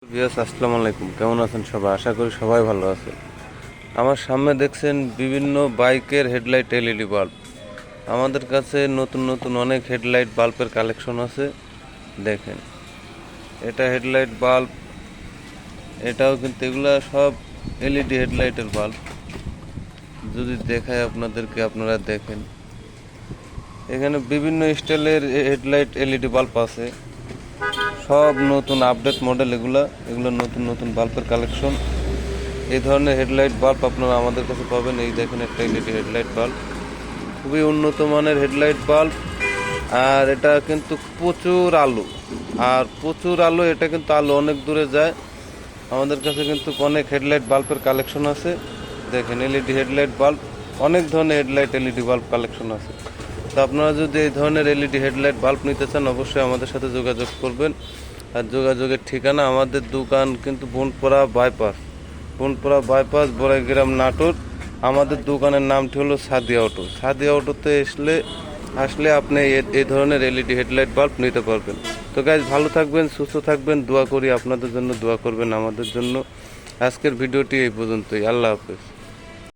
আসসালামু আলাইকুম, কেমন আছেন সবাই? আশা করি সবাই ভালো আছে। আমার সামনে দেখছেন বিভিন্ন বাইকের হেডলাইট এলইডি বাল্ব। আমাদের কাছে নতুন নতুন অনেক হেডলাইট বাল্বের কালেকশন আছে। দেখেন, এটা হেডলাইট বাল্ব, এটাও কিন্তু এগুলা সব এলইডি হেডলাইটের বাল্ব। যদি দেখায় আপনাদেরকে, আপনারা দেখেন এখানে বিভিন্ন স্টাইলের হেডলাইট এলইডি বাল্ব আছে। সব নতুন আপডেট মডেল, এগুলো নতুন নতুন বাল্বের কালেকশন। এই ধরনের হেডলাইট বাল্ব আপনারা আমাদের কাছে পাবেন। এই দেখেন, একটা এলইডি হেডলাইট বাল্ব, খুবই উন্নত মানের হেডলাইট বাল্ব। আর এটা কিন্তু প্রচুর আলো, এটা কিন্তু আলো অনেক দূরে যায়। আমাদের কাছে কিন্তু অনেক হেডলাইট বাল্বের কালেকশন আছে। দেখেন, এলইডি হেডলাইট বাল্ব, অনেক ধরনের হেডলাইট এলইডি বাল্ব কালেকশন আছে। তো আপনারা যদি এই ধরনের এলইডি হেডলাইট বাল্ব নিতে চান, অবশ্যই আমাদের সাথে যোগাযোগ করবেন। আর যোগাযোগের ঠিকানা, আমাদের দোকান কিন্তু বনপাড়া বাইপাস বড়াইগ্রাম নাটোর। আমাদের দোকানের নামটি হলো সাদিয়া অটো। সাদিয়া অটোতে আসলে আপনি এই ধরনের এলইডি হেডলাইট বাল্ব নিতে পারবেন। তো গাইজ, ভালো থাকবেন, সুস্থ থাকবেন, দোয়া করি আপনাদের জন্য, দোয়া করবেন আমাদের জন্য। আজকের ভিডিওটি এই পর্যন্তই। আল্লাহ হাফেজ।